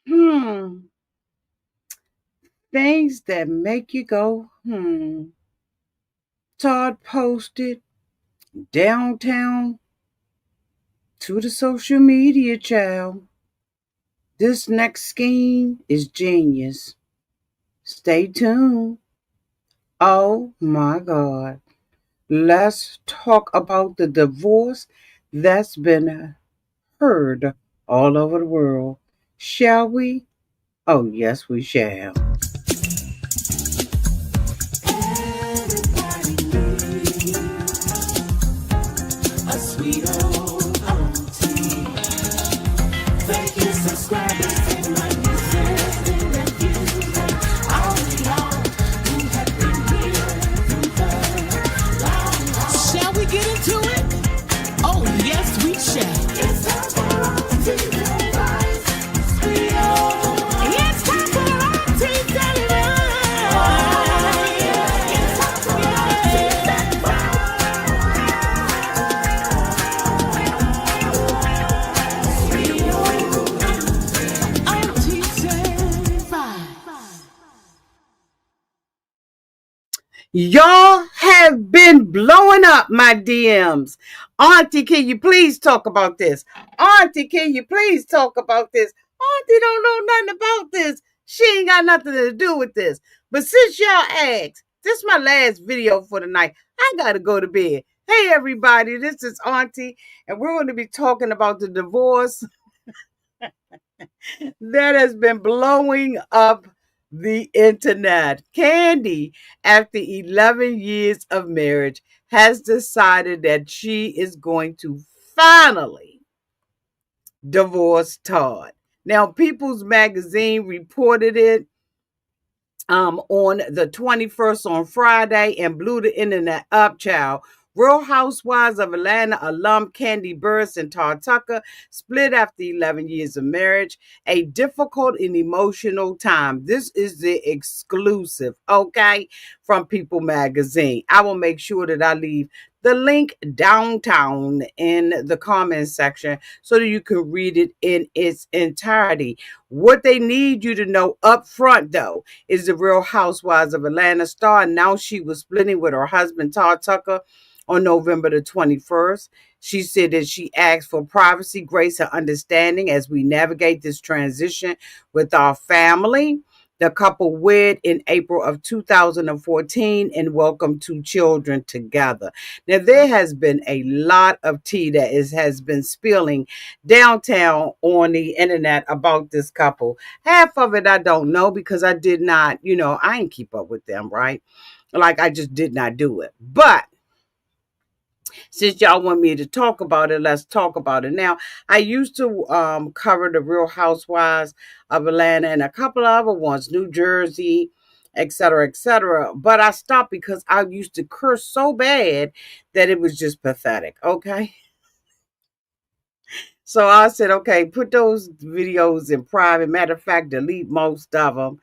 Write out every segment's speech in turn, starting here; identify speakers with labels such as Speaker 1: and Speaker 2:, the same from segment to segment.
Speaker 1: Hmm. Things that make you go, Todd posted downtown to the social media child. This next scheme is genius. Stay tuned. Oh my God. Let's talk about the divorce that's been heard all over the world. Shall we? Oh, yes, we shall. A sweet old auntie. Thank you, subscribers and my nieces and nephews and all of y'all who have been here through the long haul. Shall we get into it? Oh, yes, we shall. It's time for Auntie Advice. Sweet old. It's time for Auntie Advice. Oh, yeah. It's time for Auntie Y'all have been blowing up my DMs. Auntie, can you please talk about this? Auntie, can you please talk about this? Auntie don't know nothing about this. She ain't got nothing to do with this. But since y'all asked, this is my last video for the night. I gotta go to bed. Hey everybody, this is Auntie, and we're going to be talking about the divorce that has been blowing up the internet. Kandi, after 11 years of marriage, has decided that she is going to finally divorce Todd. Now, People's Magazine reported it on the 21st on Friday and blew the internet up, child. Real Housewives of Atlanta alum Kandi Burruss and Todd Tucker split after 11 years of marriage. A difficult and emotional time. This is the exclusive, okay, from People Magazine. I will make sure that I leave the link downtown in the comments section so that you can read it in its entirety. What they need you to know up front, though, is the Real Housewives of Atlanta star announced she was splitting with her husband, Todd Tucker, on November the 21st. She said that she asked for privacy, grace, and understanding as we navigate this transition with our family. The couple wed in April of 2014 and welcomed two children together. Now, there has been a lot of tea that has been spilling downtown on the internet about this couple. Half of it I don't know because I did not, I didn't keep up with them, right? Like I just did not do it. But since y'all want me to talk about it, let's talk about it. Now, I used to cover the Real Housewives of Atlanta and a couple of other ones, New Jersey, et cetera, et cetera. But I stopped because I used to curse so bad that it was just pathetic, okay? So I said, okay, put those videos in private. Matter of fact, delete most of them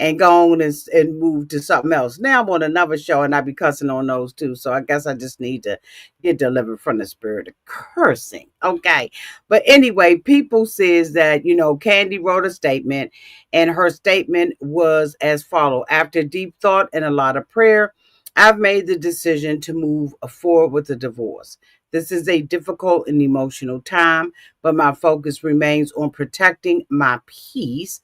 Speaker 1: and go on and move to something else. Now I'm on another show and I be cussing on those too. So I guess I just need to get delivered from the spirit of cursing. Okay. But anyway, People says that, Kandi wrote a statement and her statement was as follows. After deep thought and a lot of prayer, I've made the decision to move forward with the divorce. This is a difficult and emotional time, but my focus remains on protecting my peace,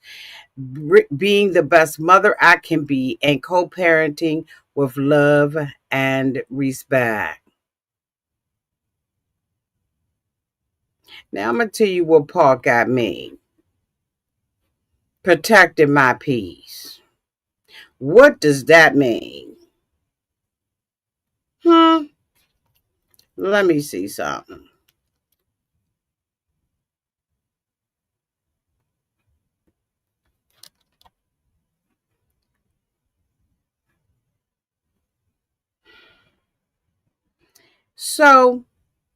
Speaker 1: being the best mother I can be, and co-parenting with love and respect. Now I'm going to tell you what part got me. Protecting my peace. What does that mean? Let me see something. So,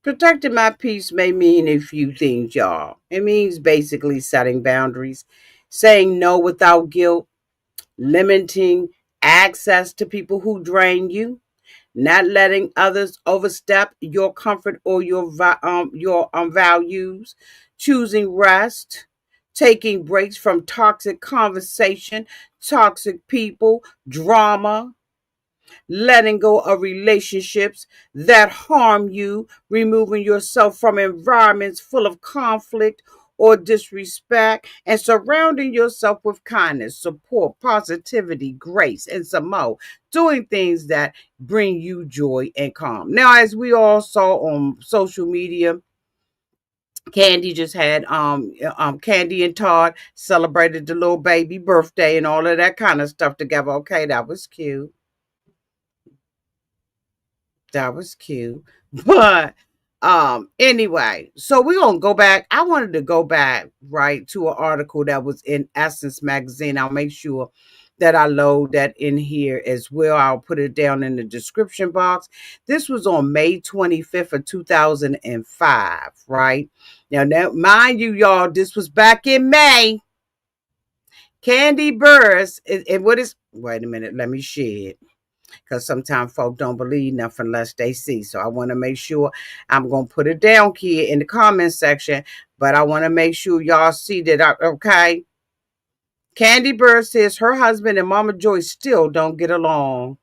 Speaker 1: protecting my peace may mean a few things, y'all. It means basically setting boundaries, saying no without guilt, limiting access to people who drain you, not letting others overstep your comfort or your values, choosing rest taking breaks from toxic conversation, toxic people, drama, letting go of relationships that harm you, removing yourself from environments full of conflict or disrespect, and surrounding yourself with kindness, support, positivity, grace, and some more. Doing things that bring you joy and calm. Now, as we all saw on social media, Kandi just had Kandi and Todd celebrated the little baby birthday and all of that kind of stuff together. Okay, that was cute. That was cute. But anyway, so we're gonna go back. I wanted to go back right to an article that was in Essence magazine. I'll make sure that I load that in here as well. I'll put it down in the description box. This was on May 25th of 2005, right? Now, mind you, y'all, this was back in May. Kandi Burruss, and what is, wait a minute, let me share it, because sometimes folk don't believe nothing unless they see. So I want to make sure, I'm going to put it down here in the comment section, but I want to make sure y'all see that, okay? Kandi Burruss says her husband and Mama Joyce still don't get along.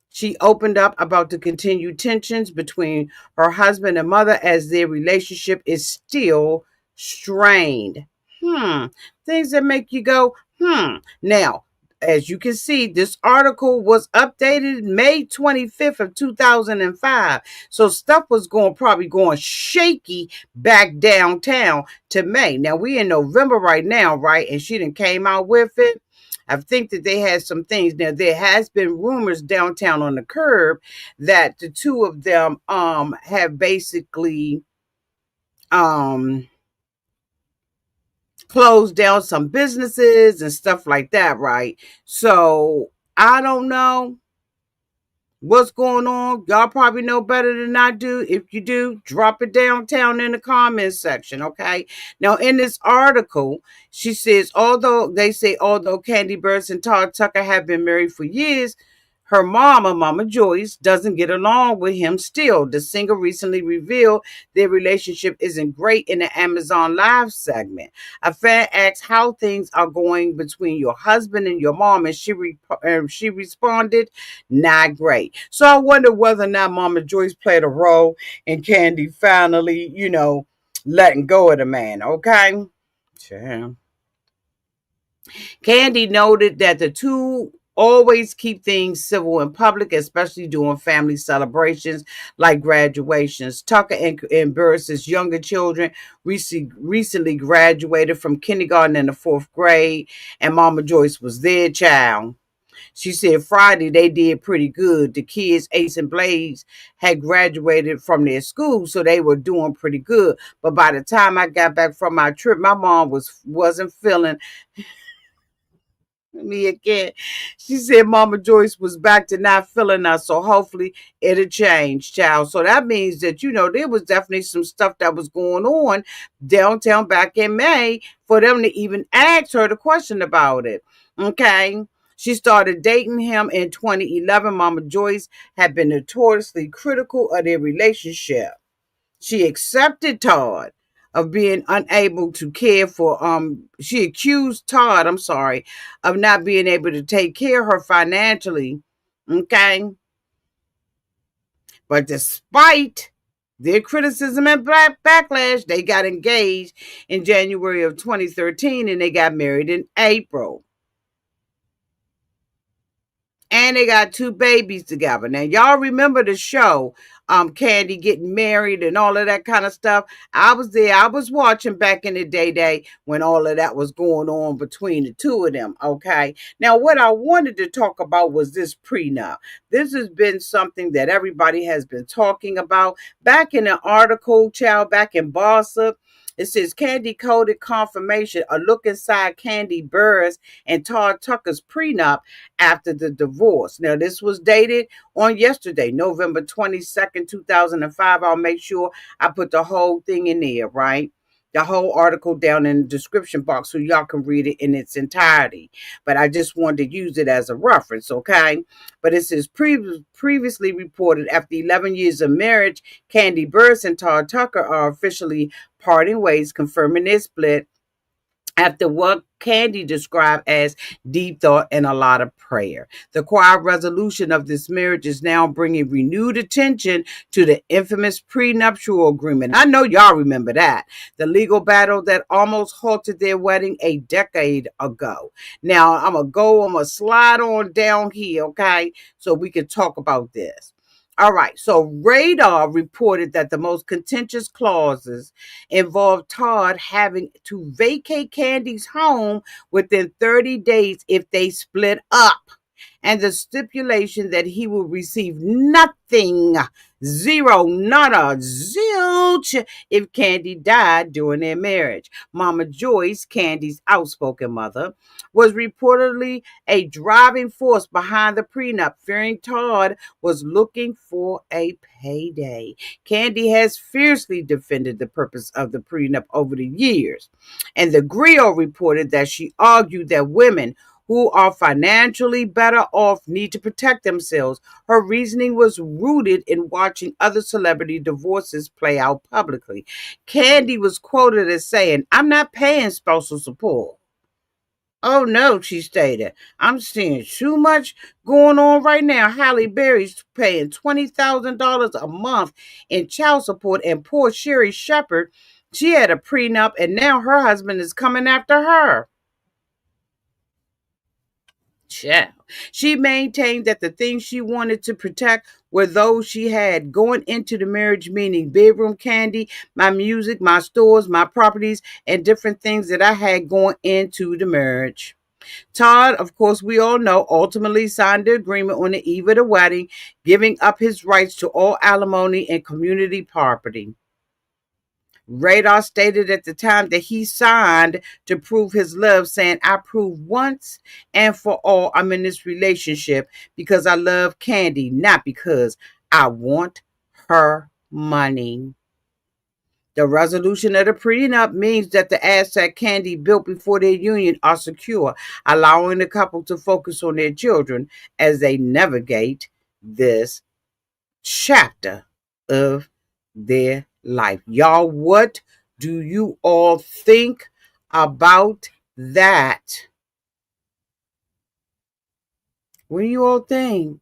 Speaker 1: She opened up about the continued tensions between her husband and mother as their relationship is still strained. Things that make you go, Now, as you can see, this article was updated May 25th of 2005. So stuff was probably going shaky back downtown to May. Now we in November right now, right? And she done came out with it. I think that they had some things. Now there has been rumors downtown on the curb that the two of them have basically closed down some businesses and stuff like that, right? So I don't know what's going on. Y'all probably know better than I do. If you do, drop it downtown in the comments section, okay? Now, in this article, she says, although Kandi Burruss and Todd Tucker have been married for years, her Mama Joyce, doesn't get along with him still. The singer recently revealed their relationship isn't great in the Amazon Live segment. A fan asked how things are going between your husband and your mom, and she responded, not great. So I wonder whether or not Mama Joyce played a role in Kandi finally, letting go of the man, okay? Sure. Kandi noted that the two always keep things civil in public, especially during family celebrations like graduations. Tucker and Burruss's younger children recently graduated from kindergarten in the 4th grade, and Mama Joyce was their child. She said Friday they did pretty good. The kids, Ace and Blaze, had graduated from their school, so they were doing pretty good. But by the time I got back from my trip, my mom wasn't feeling me again. She said Mama Joyce was back to not feeling us, so hopefully it'll change, child. So that means that, there was definitely some stuff that was going on downtown back in May for them to even ask her the question about it. Okay. She started dating him in 2011. Mama Joyce had been notoriously critical of their relationship. She accepted Todd of being unable to care for, she accused Todd, of not being able to take care of her financially. Okay. But despite their criticism and backlash, they got engaged in January of 2013 and they got married in April. And they got 2 babies together. Now, y'all remember the show, Kandi getting married and all of that kind of stuff. I was there. I was watching back in the day when all of that was going on between the two of them, okay? Now, what I wanted to talk about was this prenup. This has been something that everybody has been talking about. Back in the article, child, back in Bossip, it says Kandi coded confirmation, a look inside Kandi Burruss and Todd Tucker's prenup after the divorce. Now, this was dated on yesterday, November 22nd, 2005. I'll make sure I put the whole thing in there, right? The whole article down in the description box so y'all can read it in its entirety. But I just wanted to use it as a reference, okay? But it says previously reported after 11 years of marriage, Kandi Burruss and Todd Tucker are officially parting ways, confirming their split after what Kandi described as deep thought and a lot of prayer. The quiet resolution of this marriage is now bringing renewed attention to the infamous prenuptial agreement. I know y'all remember that. The legal battle that almost halted their wedding a decade ago. Now, I'm going to slide on down here, okay, so we can talk about this. All right, so Radar reported that the most contentious clauses involved Todd having to vacate Kandi's home within 30 days if they split up, and the stipulation that he will receive nothing, zero, not a zilch, if Kandi died during their marriage. Mama Joyce, Kandi's outspoken mother, was reportedly a driving force behind the prenup, fearing Todd was looking for a payday. Kandi has fiercely defended the purpose of the prenup over the years, and the Griot reported that she argued that women who are financially better off need to protect themselves. Her reasoning was rooted in watching other celebrity divorces play out publicly. Kandi was quoted as saying, "I'm not paying spousal support." Oh no, she stated. "I'm seeing too much going on right now. Halle Berry's paying $20,000 a month in child support, and poor Sherry Shepherd, she had a prenup and now her husband is coming after her." Yeah. She maintained that the things she wanted to protect were those she had going into the marriage, meaning bedroom Kandi, my music, my stores, my properties, and different things that I had going into the marriage. Todd, of course, we all know, ultimately signed the agreement on the eve of the wedding, giving up his rights to all alimony and community property. Radar stated at the time that he signed to prove his love, saying, "I prove once and for all I'm in this relationship because I love Kandi, not because I want her money." The resolution of the prenup means that the assets Kandi built before their union are secure, allowing the couple to focus on their children as they navigate this chapter of their life. Y'all, what do you all think about that? What do you all think?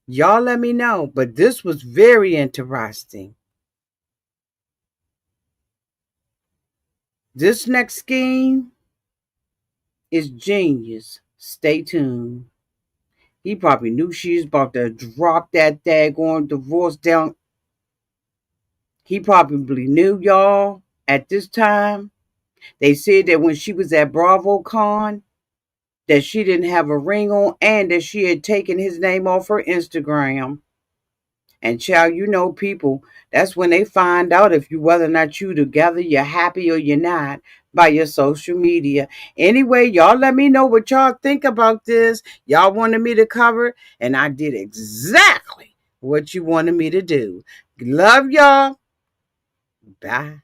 Speaker 1: Y'all let me know. But this was very interesting. This next scheme is genius. Stay tuned. He probably knew she was about to drop that daggone divorce down. He probably knew, y'all, at this time. They said that when she was at BravoCon, that she didn't have a ring on and that she had taken his name off her Instagram. And child, you know, people, that's when they find out if you whether or not you together, you're happy or you're not, by your social media. Anyway, y'all let me know what y'all think about this. Y'all wanted me to cover, and I did exactly what you wanted me to do. Love y'all. Bye.